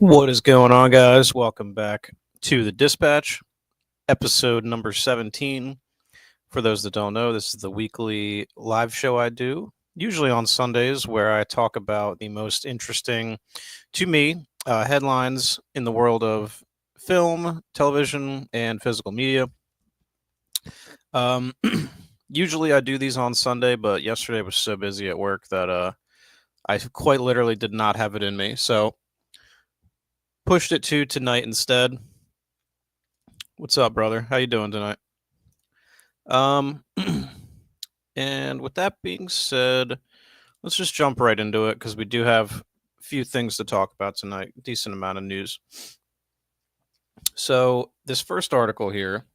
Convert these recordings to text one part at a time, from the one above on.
What is going on, guys? Welcome back to the Dispatch, episode number 17. For those that don't know, this is the weekly live show I do, usually on Sundays, where I talk about the most interesting, to me, headlines in the world of film, television, and physical media. Um, Usually I do these on Sunday, but yesterday was so busy at work that I quite literally did not have it in me. So pushed it to tonight instead. What's up, brother? How you doing tonight? Um, and with that being said, let's just jump right into it because we do have a few things to talk about tonight. Decent amount of news. So this first article here,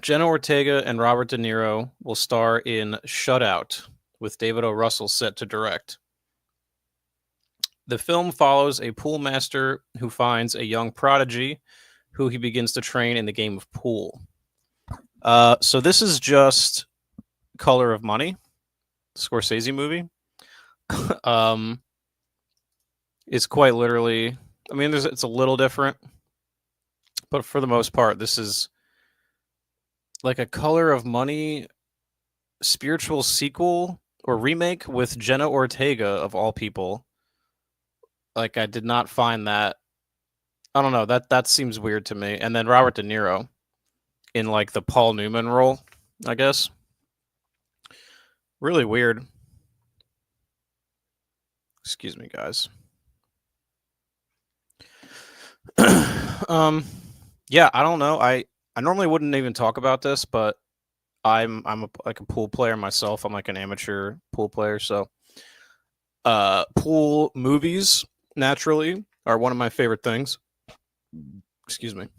Jenna Ortega and Robert De Niro will star in Shutout with David O. Russell set to direct. The film follows a pool master who finds a young prodigy who he begins to train in the game of pool. So this is just Color of Money, Scorsese movie. It's quite literally, I mean, it's a little different, but for the most part, this is like a Color of Money spiritual sequel or remake with Jenna Ortega of all people. Like, I did not find that. I don't know, that seems weird to me. And then Robert De Niro in like the Paul Newman role, I guess. Really weird. Excuse me, guys. Yeah, I don't know. I normally wouldn't even talk about this, but I'm like a pool player myself. I'm like an amateur pool player, so pool movies naturally are one of my favorite things. Excuse me.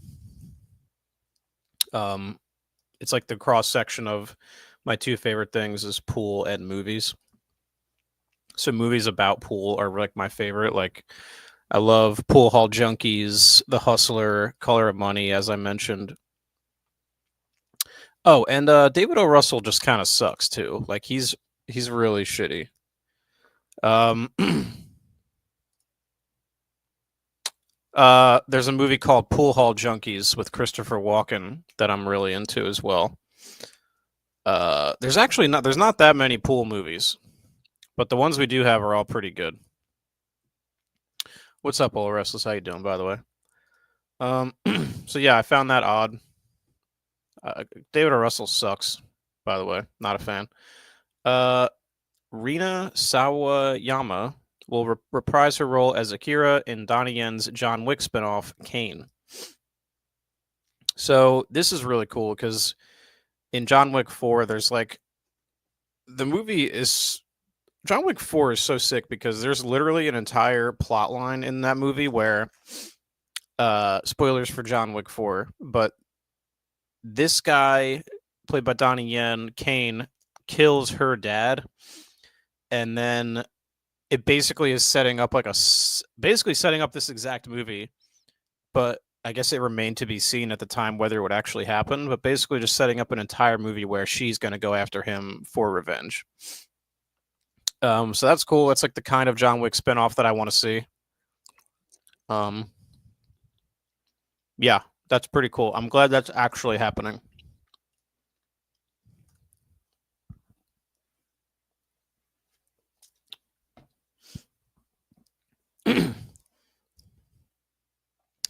It's like the cross section of my two favorite things is pool and movies. So movies about pool are like my favorite. Like I love Pool Hall Junkies, The Hustler, Color of Money, as I mentioned. Oh, and David O. Russell just kind of sucks too. Like he's really shitty. Um, there's a movie called Pool Hall Junkies with Christopher Walken that I'm really into as well. There's not that many pool movies, but the ones we do have are all pretty good. What's up, Ola Restless? How you doing, by the way? So yeah, I found that odd. David O. Russell sucks, by the way. Not a fan. Rina Sawayama will reprise her role as Akira in Donnie Yen's John Wick spinoff, Kane. So this is really cool because in John Wick 4, there's like the movie is John Wick 4 is so sick because there's literally an entire plot line in that movie where spoilers for John Wick 4, but this guy played by Donnie Yen, Kane, kills her dad, and then it basically is setting up setting up this exact movie, but I guess it remained to be seen at the time whether it would actually happen, but basically just setting up an entire movie where she's going to go after him for revenge. So that's cool. That's like the kind of John Wick spinoff that I want to see. Yeah, that's pretty cool. I'm glad that's actually happening.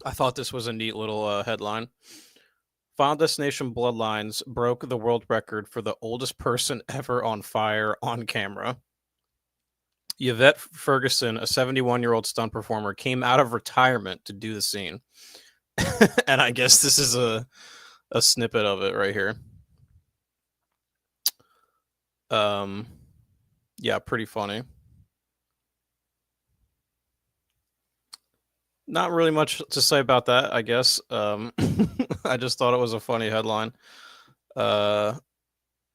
I thought this was a neat little headline. Final Destination Bloodlines broke the world record for the oldest person ever on fire on camera. Yvette Ferguson, a 71-year-old stunt performer, came out of retirement to do the scene. And I guess this is a snippet of it right here. Yeah, pretty funny. Not really much to say about that, I guess. I just thought it was a funny headline. Yeah,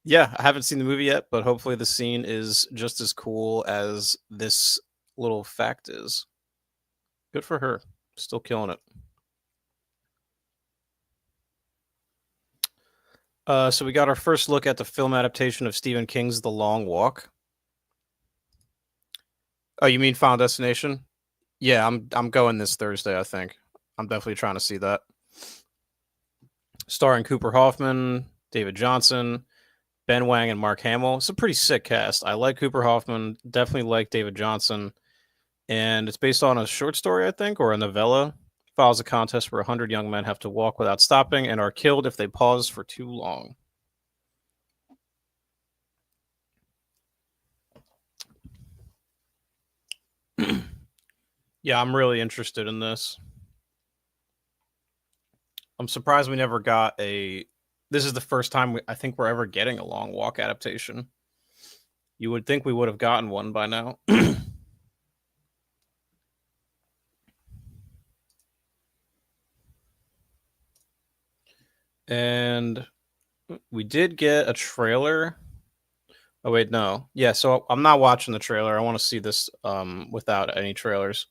I haven't seen the movie yet, but hopefully the scene is just as cool as this little fact is. Good for her. Still killing it. So we got our first look at the film adaptation of Stephen King's The Long Walk. Oh, you mean Final Destination? Yeah, I'm going this Thursday, I think. I'm definitely trying to see that. Starring Cooper Hoffman, David Johnson, Ben Wang, and Mark Hamill. It's a pretty sick cast. I like Cooper Hoffman, definitely like David Johnson, and it's based on a short story, I think, or a novella. Follows a contest where 100 young men have to walk without stopping and are killed if they pause for too long. Yeah, I'm really interested in this. I'm surprised we never got a. This is the first time I think we're ever getting a long walk adaptation. You would think we would have gotten one by now. And we did get a trailer. Oh wait, no. Yeah, so I'm not watching the trailer. I want to see this without any trailers.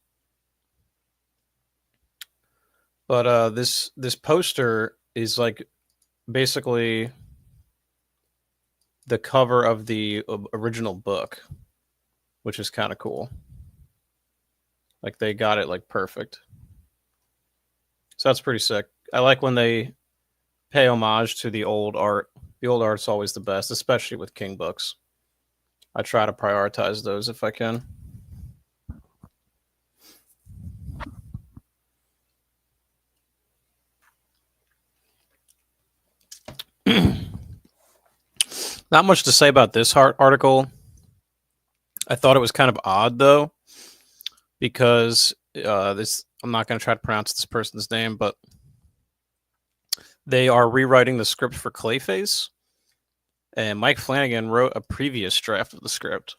But this poster is like basically the cover of the original book, which is kind of cool. Like they got it like perfect. So that's pretty sick. I like when they pay homage to the old art. The old art's always the best, especially with King books. I try to prioritize those if I can. Not much to say about this article. I thought it was kind of odd though, because this I'm not going to try to pronounce this person's name, but they are rewriting the script for Clayface, and Mike Flanagan wrote a previous draft of the script.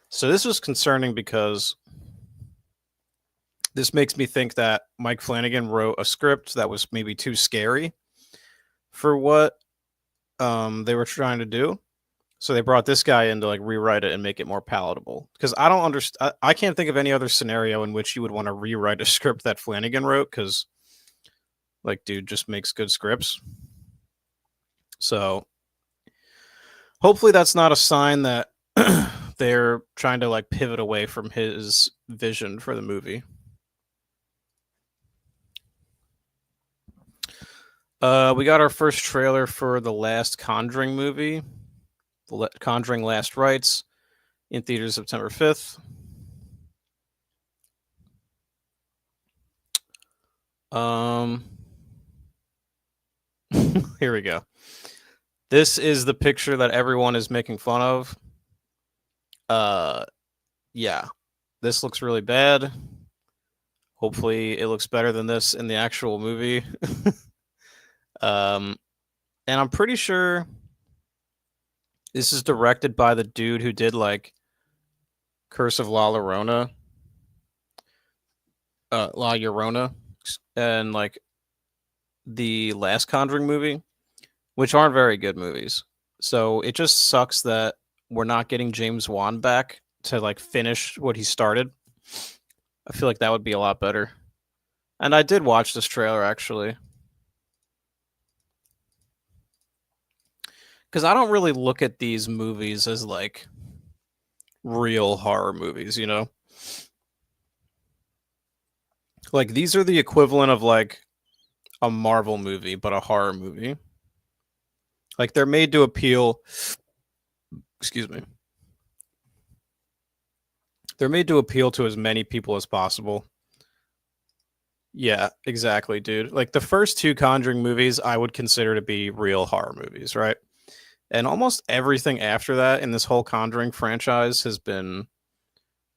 So this was concerning because this makes me think that Mike Flanagan wrote a script that was maybe too scary for what they were trying to do. So they brought this guy in to like rewrite it and make it more palatable. Because I don't understand. I can't think of any other scenario in which you would want to rewrite a script that Flanagan wrote. Because, like, dude just makes good scripts. So hopefully that's not a sign that they're trying to like pivot away from his vision for the movie. We got our first trailer for the last Conjuring movie, The Conjuring Last Rites, in theaters September 5th. Here we go. This is the picture that everyone is making fun of. Yeah, this looks really bad. Hopefully, it looks better than this in the actual movie. And I'm pretty sure this is directed by the dude who did like Curse of La Llorona, La Llorona, and like the last Conjuring movie, which aren't very good movies. So it just sucks that we're not getting James Wan back to like finish what he started. I feel like that would be a lot better. And I did watch this trailer actually. Because I don't really look at these movies as like real horror movies, you know? Like these are the equivalent of like a Marvel movie, but a horror movie. Like they're made to appeal. Excuse me. They're made to appeal to as many people as possible. Yeah, exactly, dude. Like the first two Conjuring movies, I would consider to be real horror movies, right? And almost everything after that in this whole Conjuring franchise has been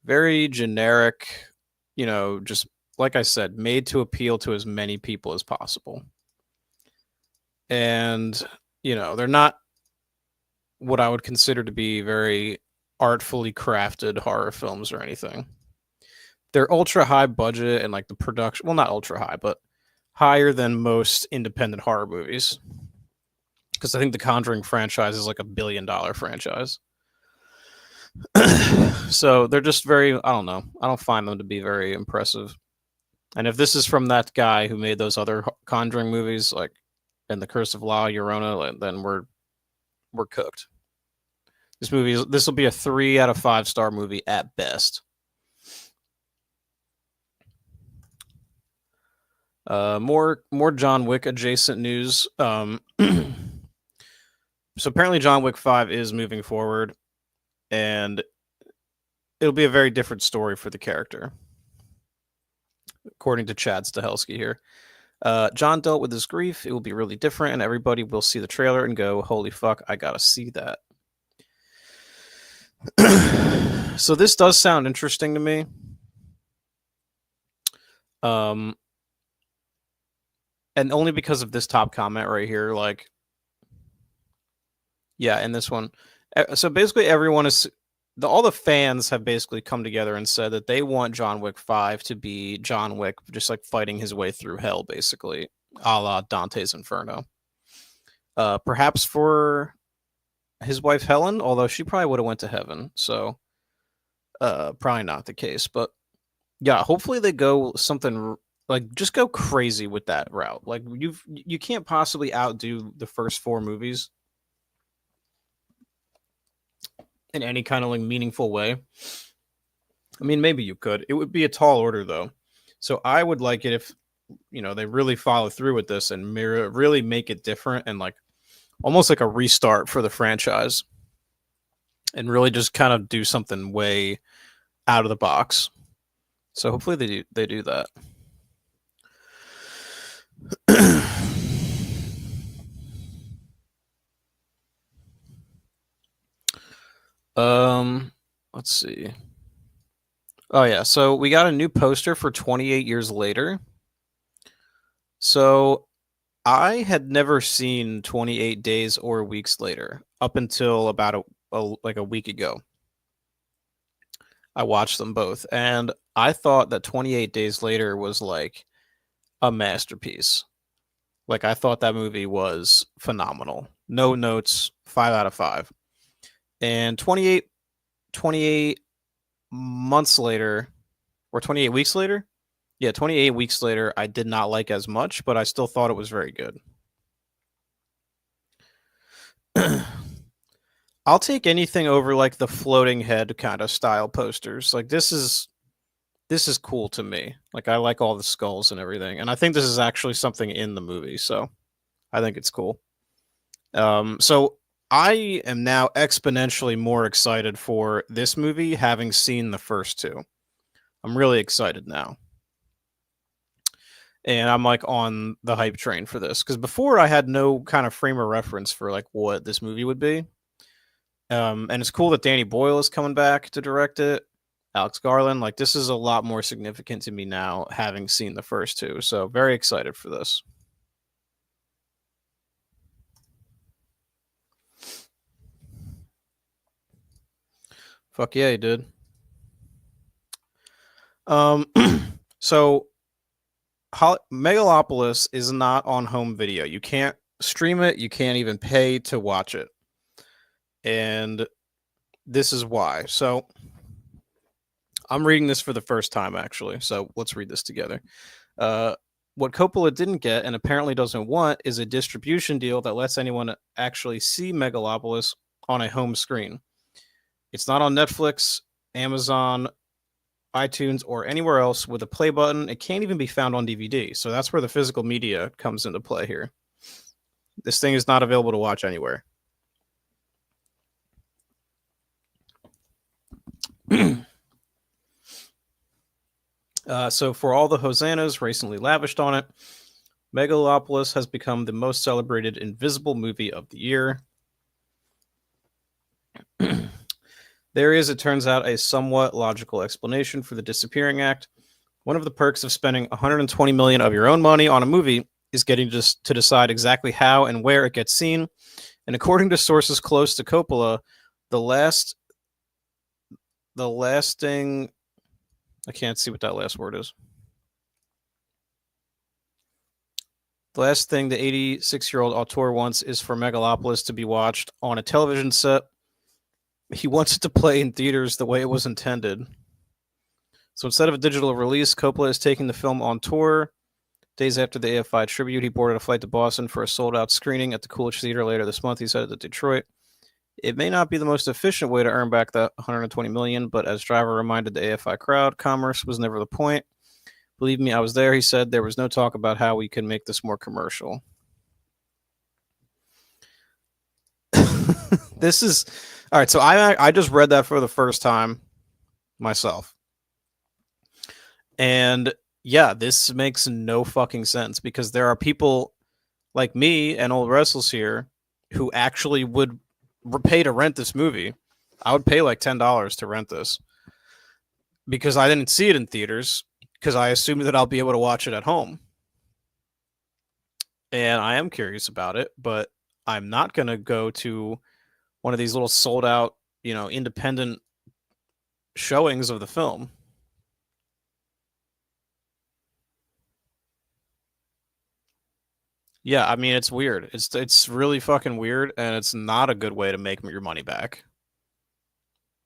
very generic, you know, just like I said, made to appeal to as many people as possible. And, you know, they're not what I would consider to be very artfully crafted horror films or anything. They're ultra high budget and like the production, well, not ultra high, but higher than most independent horror movies. Because I think the Conjuring franchise is like $1 billion franchise. So they're just very, I don't know. I don't find them to be very impressive. And if this is from that guy who made those other Conjuring movies, like and the Curse of La Llorona, then we're cooked. This will be a 3 out of 5 star movie at best. More John Wick adjacent news. So apparently John Wick 5 is moving forward, and it'll be a very different story for the character, according to Chad Stahelski here. John dealt with his grief. It will be really different, and everybody will see the trailer and go, holy fuck, I gotta see that. So this does sound interesting to me. And only because of this top comment right here, like, yeah, in this one. So basically everyone is, all the fans have basically come together and said that they want John Wick 5 to be John Wick just like fighting his way through hell, basically, a la Dante's Inferno. Perhaps for his wife Helen, although she probably would have went to heaven, so probably not the case. But yeah, hopefully they go something like, just go crazy with that route. Like, you can't possibly outdo the first 4 movies in any kind of like meaningful way. I mean, maybe you could. It would be a tall order though. So I would like it if, they really follow through with this and really make it different and like almost like a restart for the franchise, and really just kind of do something way out of the box. So hopefully they do that. Let's see. Oh yeah, so we got a new poster for 28 Years Later. So I had never seen 28 Days or Weeks Later up until about a week ago. I watched them both, and I thought that 28 Days Later was like a masterpiece. Like, I thought that movie was phenomenal. No notes, 5 out of 5. And 28 months later, or 28 weeks later? Yeah, 28 weeks later, I did not like as much, but I still thought it was very good. I'll take anything over like the floating head kind of style posters. Like, this is cool to me. Like, I like all the skulls and everything, and I think this is actually something in the movie, so I think it's cool. So I am now exponentially more excited for this movie, having seen the first 2. I'm really excited now. And I'm like on the hype train for this, because before I had no kind of frame of reference for like what this movie would be. And it's cool that Danny Boyle is coming back to direct it. Alex Garland, like, this is a lot more significant to me now, having seen the first 2. So very excited for this. Fuck yeah, he did. So Megalopolis is not on home video. You can't stream it. You can't even pay to watch it. And this is why. So I'm reading this for the first time, actually. So let's read this together. What Coppola didn't get, and apparently doesn't want, is a distribution deal that lets anyone actually see Megalopolis on a home screen. It's not on Netflix, Amazon, iTunes, or anywhere else with a play button. It can't even be found on DVD. So that's where the physical media comes into play here. This thing is not available to watch anywhere. So for all the hosannas recently lavished on it, Megalopolis has become the most celebrated invisible movie of the year. There is, it turns out, a somewhat logical explanation for the disappearing act. One of the perks of spending $120 million of your own money on a movie is getting to decide exactly how and where it gets seen. And according to sources close to Coppola, the last thing, I can't see what that last word is. The last thing the 86-year-old auteur wants is for Megalopolis to be watched on a television set. He wants it to play in theaters the way it was intended. So instead of a digital release, Coppola is taking the film on tour. Days after the AFI tribute, he boarded a flight to Boston for a sold-out screening at the Coolidge Theater later this month. He's headed to Detroit. It may not be the most efficient way to earn back that $120 million, but as Driver reminded the AFI crowd, commerce was never the point. Believe me, I was there. He said there was no talk about how we can make this more commercial. This is all right. So I just read that for the first time myself, and yeah, this makes no fucking sense because there are people like me and old Wrestles here who actually would pay to rent this movie. I would pay like $10 to rent this because I didn't see it in theaters because I assumed that I'll be able to watch it at home. And I am curious about it, but I'm not going to go to one of these little sold out, independent showings of the film. Yeah, I mean it's weird. It's really fucking weird, and it's not a good way to make your money back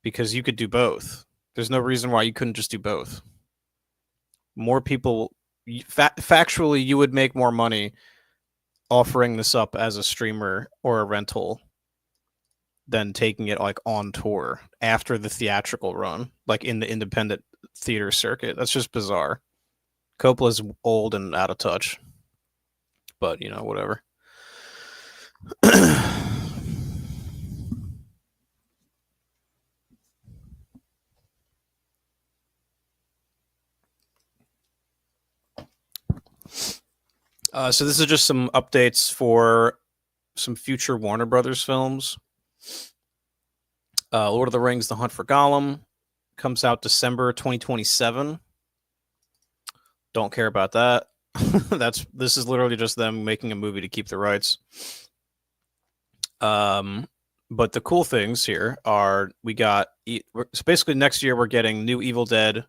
because you could do both. There's no reason why you couldn't just do both. More people, factually, you would make more money offering this up as a streamer or a rental than taking it like on tour after the theatrical run, like in the independent theater circuit. That's just bizarre. Coppola's old and out of touch, but whatever. So this is just some updates for some future Warner Brothers films. Lord of the Rings: The Hunt for Gollum comes out December 2027. Don't care about that. This is literally just them making a movie to keep the rights. But the cool things here are so basically next year we're getting new Evil Dead.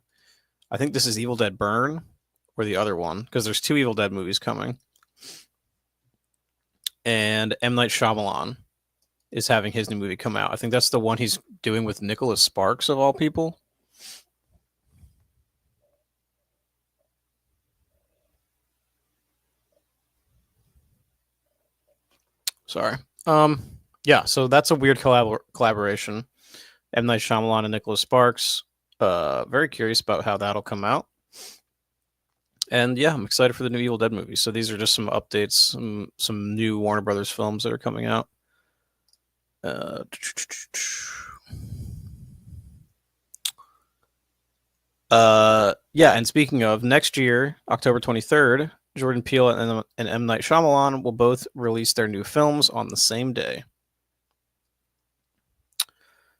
I think this is Evil Dead Burn or the other one because there's 2 Evil Dead movies coming. And M. Night Shyamalan is having his new movie come out. I think that's the one he's doing with Nicholas Sparks of all people. Sorry. Yeah, so that's a weird collaboration. M. Night Shyamalan and Nicholas Sparks. Very curious about how that'll come out. And yeah, I'm excited for the new Evil Dead movie. So these are just some updates, some new Warner Brothers films that are coming out. Yeah, and speaking of, next year, October 23rd, Jordan Peele and M. Night Shyamalan will both release their new films on the same day.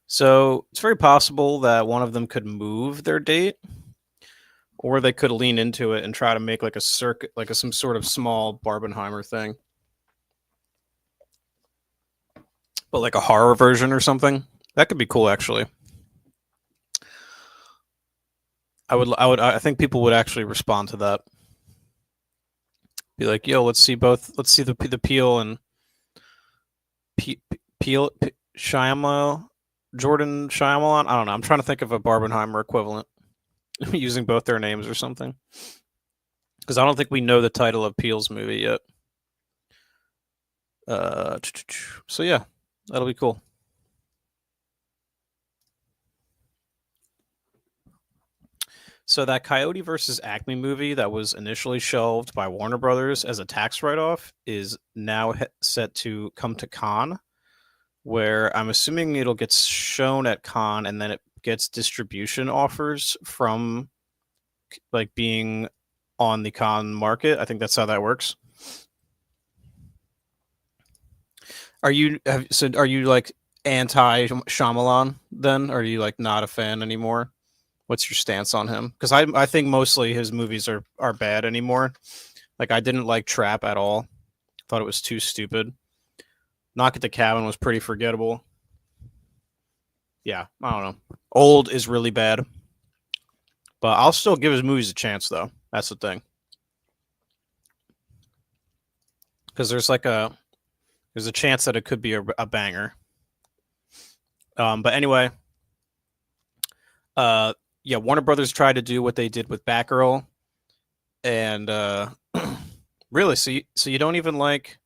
So it's very possible that one of them could move their date, or they could lean into it and try to make like a circuit, like some sort of small Barbenheimer thing, but like a horror version or something. That could be cool, actually. I think people would actually respond to that. Be like, yo, let's see the Peele and Peele Shyamalan, Jordan Shyamalan. I don't know. I'm trying to think of a Barbenheimer equivalent using both their names or something. Because I don't think we know the title of Peele's movie yet. So yeah, that'll be cool. So that Coyote versus Acme movie that was initially shelved by Warner Brothers as a tax write-off is now set to come to Cannes, where I'm assuming it'll get shown at Cannes and then it gets distribution offers from like being on the Cannes market. I think that's how that works. Are you like anti Shyamalan then? Or are you like not a fan anymore? What's your stance on him? Because I think mostly his movies are bad anymore. Like I didn't like Trap at all. Thought it was too stupid. Knock at the Cabin was pretty forgettable. Yeah, I don't know. Old is really bad. But I'll still give his movies a chance though. That's the thing. Because there's a chance that it could be a banger. But anyway, yeah, Warner Brothers tried to do what they did with Batgirl, and really, so you don't even like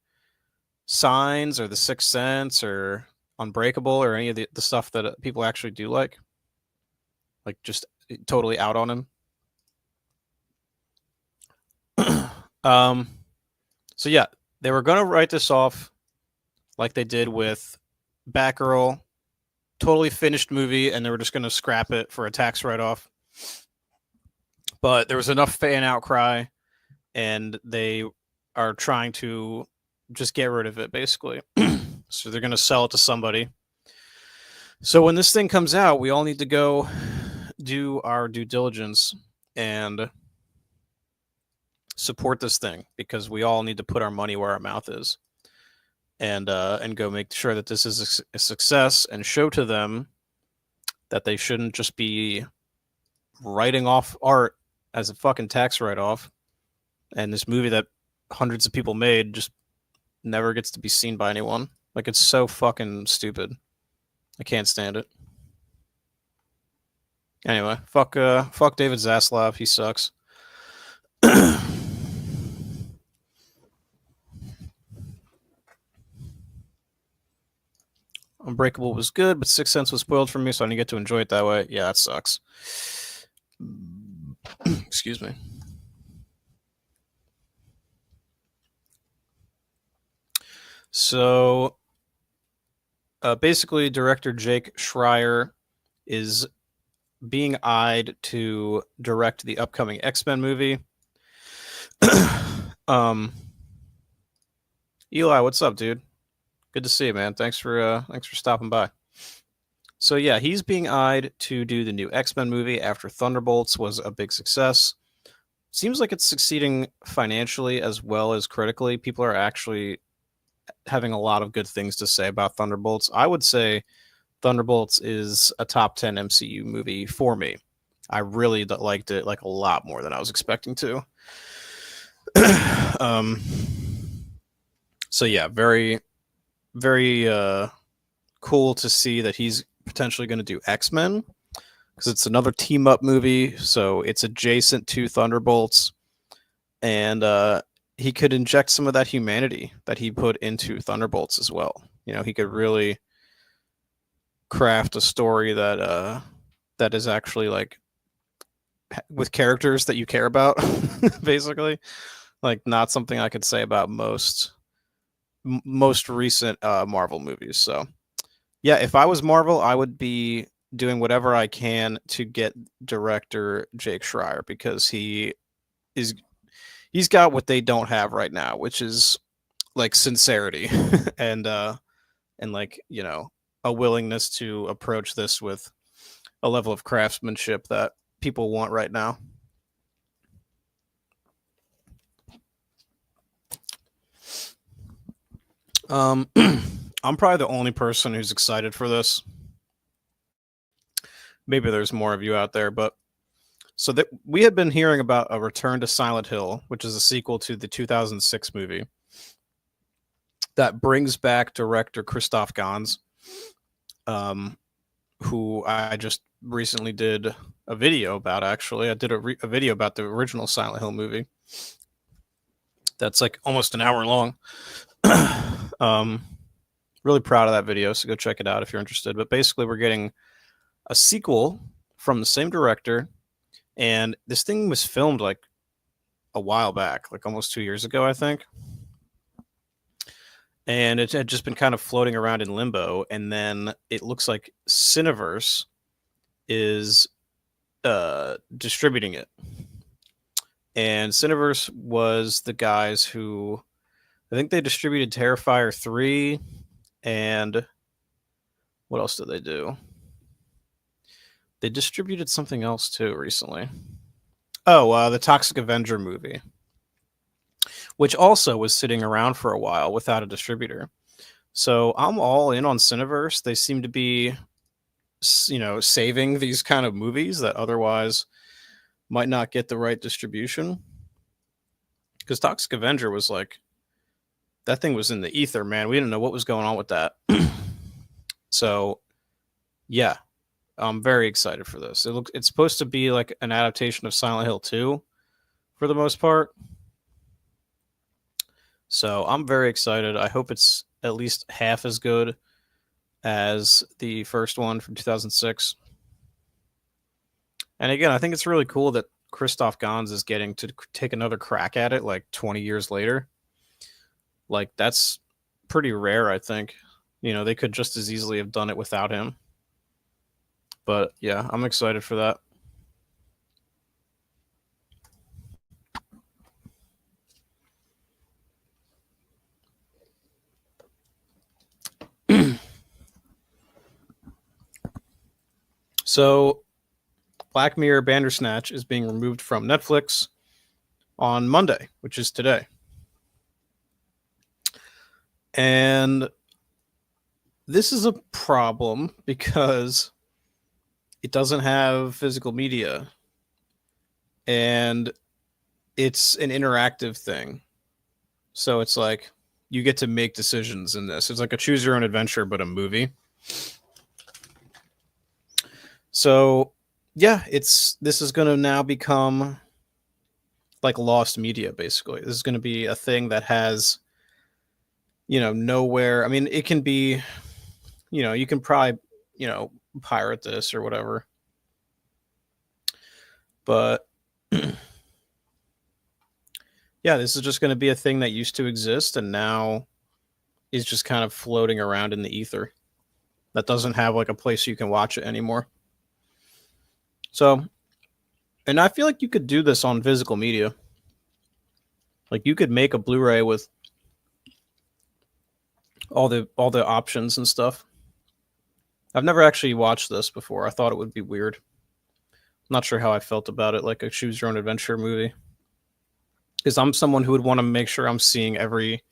Signs or The Sixth Sense or Unbreakable or any of the stuff that people actually do like just totally out on him. So yeah, they were gonna write this off like they did with Batgirl, totally finished movie, and they were just gonna scrap it for a tax write-off. But there was enough fan outcry, and they are trying to just get rid of it, basically. So they're gonna sell it to somebody. So when this thing comes out, we all need to go do our due diligence and support this thing, because we all need to put our money where our mouth is, and go make sure that this is a success, and show to them that they shouldn't just be writing off art as a fucking tax write-off, and this movie that hundreds of people made just never gets to be seen by anyone. Like, it's so fucking stupid. I can't stand it. Anyway, fuck David Zaslav. He sucks. Unbreakable was good, but Sixth Sense was spoiled for me, so I didn't get to enjoy it that way. Yeah, that sucks. Excuse me. So, basically, director Jake Schreier is being eyed to direct the upcoming X-Men movie. Eli, what's up, dude? Good to see you, man. Thanks for stopping by. So yeah, he's being eyed to do the new X-Men movie after Thunderbolts was a big success. Seems like it's succeeding financially as well as critically. People are actually having a lot of good things to say about Thunderbolts. I would say Thunderbolts is a top 10 MCU movie for me. I really liked it, like, a lot more than I was expecting to. So yeah, very, very cool to see that he's potentially going to do X-Men, because it's another team up movie, so it's adjacent to Thunderbolts, and he could inject some of that humanity that he put into Thunderbolts as well. You know, he could really craft a story that that is actually, like, with characters that you care about, basically. Like, not something I could say about most recent Marvel movies. So yeah, if I was Marvel, I would be doing whatever I can to get director Jake Schreier, because he's got what they don't have right now, which is, like, sincerity and like, you know, a willingness to approach this with a level of craftsmanship that people want right now. I'm probably the only person who's excited for this. Maybe there's more of you out there, but so that we had been hearing about a Return to Silent Hill, which is a sequel to the 2006 movie that brings back director Christoph Gans, who I just recently did a video about. Actually, I did a video about the original Silent Hill movie. That's like almost an hour long. Really proud of that video, so go check it out if you're interested. But basically, we're getting a sequel from the same director, and this thing was filmed like a while back, like almost 2 years ago, I think. And it had just been kind of floating around in limbo, and then it looks like Cineverse is distributing it. And Cineverse was the guys who, I think they distributed Terrifier 3, and what else did they do? They distributed something else too recently. Oh, the Toxic Avenger movie, which also was sitting around for a while without a distributor. So I'm all in on Cineverse. They seem to be, you know, saving these kind of movies that otherwise might not get the right distribution. Because Toxic Avenger was like, that thing was in the ether, man. We didn't know what was going on with that. So yeah, I'm very excited for this. It's supposed to be like an adaptation of Silent Hill 2 for the most part. So I'm very excited. I hope it's at least half as good as the first one from 2006. And again, I think it's really cool that Christoph Gans is getting to take another crack at it like 20 years later. Like, that's pretty rare, I think. They could just as easily have done it without him. But yeah, I'm excited for that. So, Black Mirror Bandersnatch is being removed from Netflix on Monday, which is today. And this is a problem because it doesn't have physical media. And it's an interactive thing. So it's like you get to make decisions in this. It's like a choose your own adventure, but a movie. So yeah, this is going to now become like lost media, basically. This is going to be a thing that has, nowhere. I mean, it can be, you can probably, pirate this or whatever. But yeah, this is just going to be a thing that used to exist and now is just kind of floating around in the ether. That doesn't have like a place you can watch it anymore. So, and I feel like you could do this on physical media. Like you could make a Blu-ray with all the options and stuff. I've never actually watched this before. I thought it would be weird. I'm not sure how I felt about it, like a choose your own adventure movie. Because I'm someone who would want to make sure I'm seeing every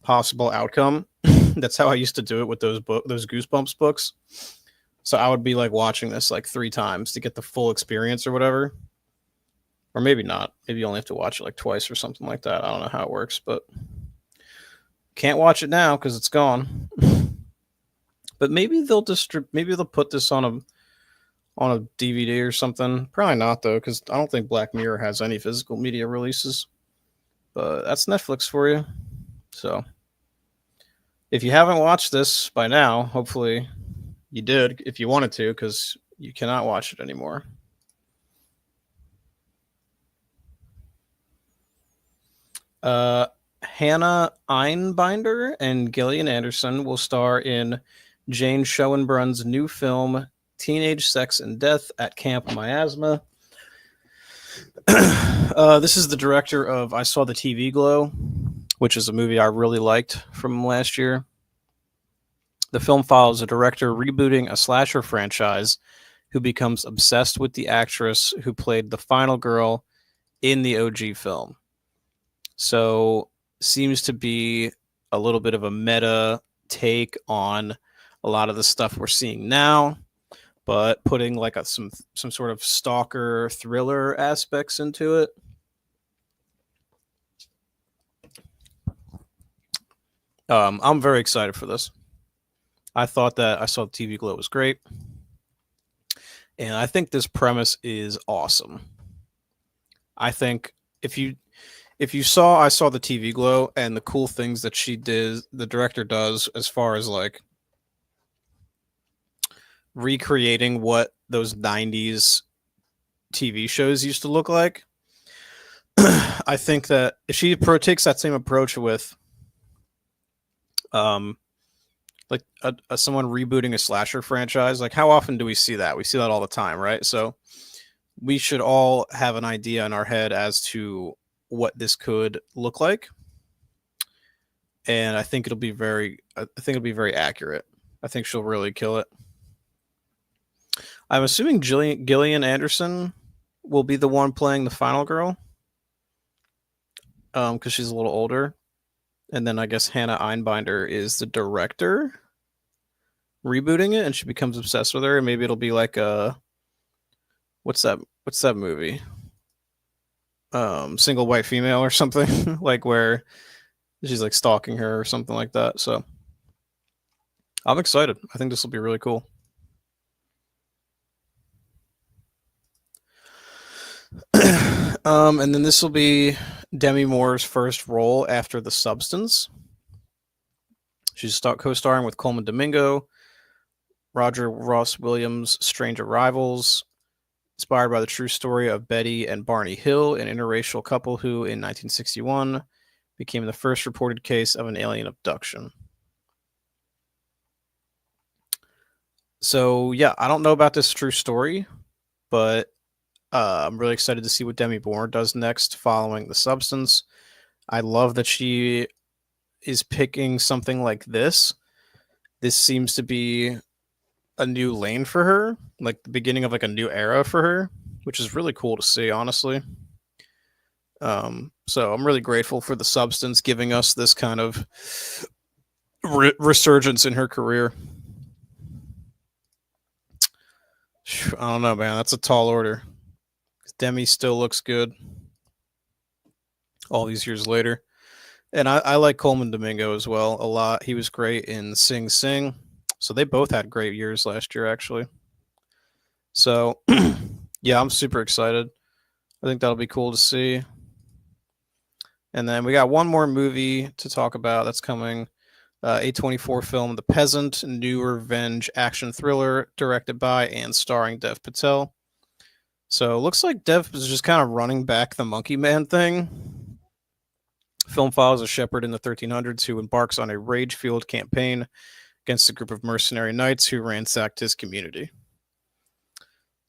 possible outcome. That's how I used to do it with those Goosebumps books. So I would be like watching this like 3 times to get the full experience or whatever. Or maybe not. Maybe you only have to watch it like twice or something like that. I don't know how it works, but can't watch it now because it's gone. But maybe they'll put this on a DVD or something. Probably not though, because I don't think Black Mirror has any physical media releases. But that's Netflix for you. So if you haven't watched this by now, hopefully you did if you wanted to, because you cannot watch it anymore. Hannah Einbinder and Gillian Anderson will star in Jane Schoenbrun's new film, Teenage Sex and Death at Camp Miasma. This is the director of I Saw the TV Glow, which is a movie I really liked from last year. The film follows a director rebooting a slasher franchise who becomes obsessed with the actress who played the final girl in the OG film. So, seems to be a little bit of a meta take on a lot of the stuff we're seeing now, but putting like some sort of stalker thriller aspects into it. I'm very excited for this. I thought that I Saw the TV Glow was great. And I think this premise is awesome. I think if you saw I Saw the TV Glow and the cool things that the director does as far as like recreating what those 90s TV shows used to look like, I think that if she takes that same approach with like someone rebooting a slasher franchise, like how often do we see that? We see that all the time, right? So we should all have an idea in our head as to what this could look like, and I think it'll be very accurate. I think she'll really kill it. I'm assuming Gillian Anderson will be the one playing the final girl, because she's a little older. And then I guess Hannah Einbinder is the director rebooting it, and she becomes obsessed with her. And maybe it'll be like a what's that movie? Single White Female or something, like where she's like stalking her or something like that. So I'm excited. I think this will be really cool. And then this will be Demi Moore's first role after The Substance. She's co-starring with Coleman Domingo, Roger Ross Williams' Strange Arrivals, inspired by the true story of Betty and Barney Hill, an interracial couple who, in 1961, became the first reported case of an alien abduction. So, yeah, I don't know about this true story, but I'm really excited to see what Demi Moore does next following The Substance. I love that she is picking something like this. This seems to be a new lane for her, like the beginning of like a new era for her, which is really cool to see, honestly. So I'm really grateful for The Substance giving us this kind of resurgence in her career. I don't know, man. That's a tall order. Demi still looks good all these years later. And I like Coleman Domingo as well a lot. He was great in Sing Sing. So they both had great years last year, actually. So, yeah, I'm super excited. I think that'll be cool to see. And then we got one more movie to talk about that's coming. A24 film, The Peasant, new revenge action thriller directed by and starring Dev Patel. So it looks like Dev is just kind of running back the Monkey Man thing. Film follows a shepherd in the 1300s who embarks on a rage-fueled campaign against a group of mercenary knights who ransacked his community.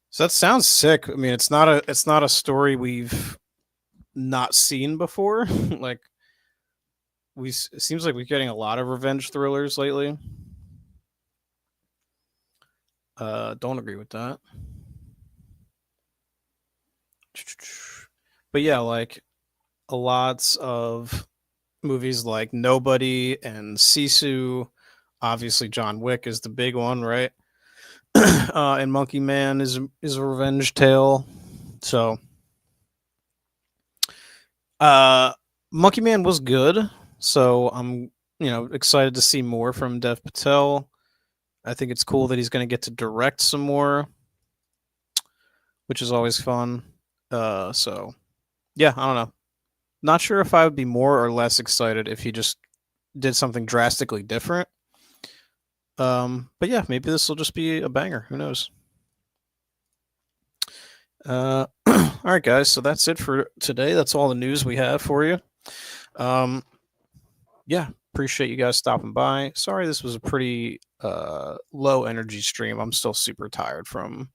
So that sounds sick. I mean, it's not a story we've not seen before. Like it seems like we're getting a lot of revenge thrillers lately. Don't agree with that. But yeah, like a lots of movies like Nobody and Sisu. Obviously, John Wick is the big one, right? And Monkey Man is a revenge tale. So, Monkey Man was good. So I'm excited to see more from Dev Patel. I think it's cool that he's going to get to direct some more, which is always fun. So yeah, I don't know. Not sure if I would be more or less excited if he just did something drastically different. But yeah, maybe this will just be a banger. Who knows? All right, guys. So that's it for today. That's all the news we have for you. Yeah, appreciate you guys stopping by. Sorry, this was a pretty low energy stream. I'm still super tired from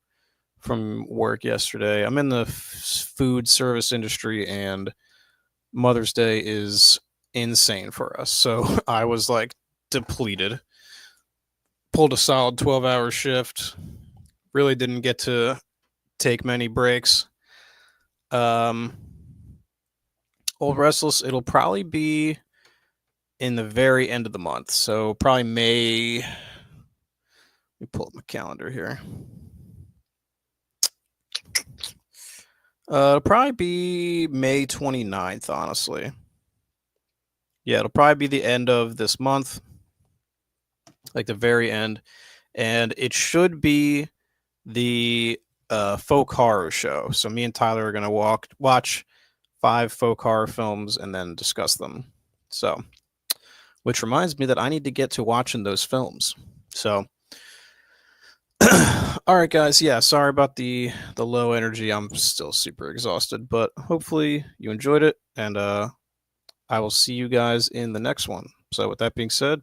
work yesterday. I'm in the food service industry, and Mother's Day is insane for us. So I was like depleted. Pulled a solid 12-hour shift. Really didn't get to take many breaks. Old Restless, it'll probably be in the very end of the month. So probably May. Let me pull up my calendar here. It'll probably be May 29th, honestly. Yeah, it'll probably be the end of this month. Like the very end. And it should be the folk horror show. So me and Tyler are going to watch 5 folk horror films and then discuss them. So, which reminds me that I need to get to watching those films. So, all right, guys. Yeah, sorry about the low energy. I'm still super exhausted, but hopefully you enjoyed it, and I will see you guys in the next one. So, with that being said,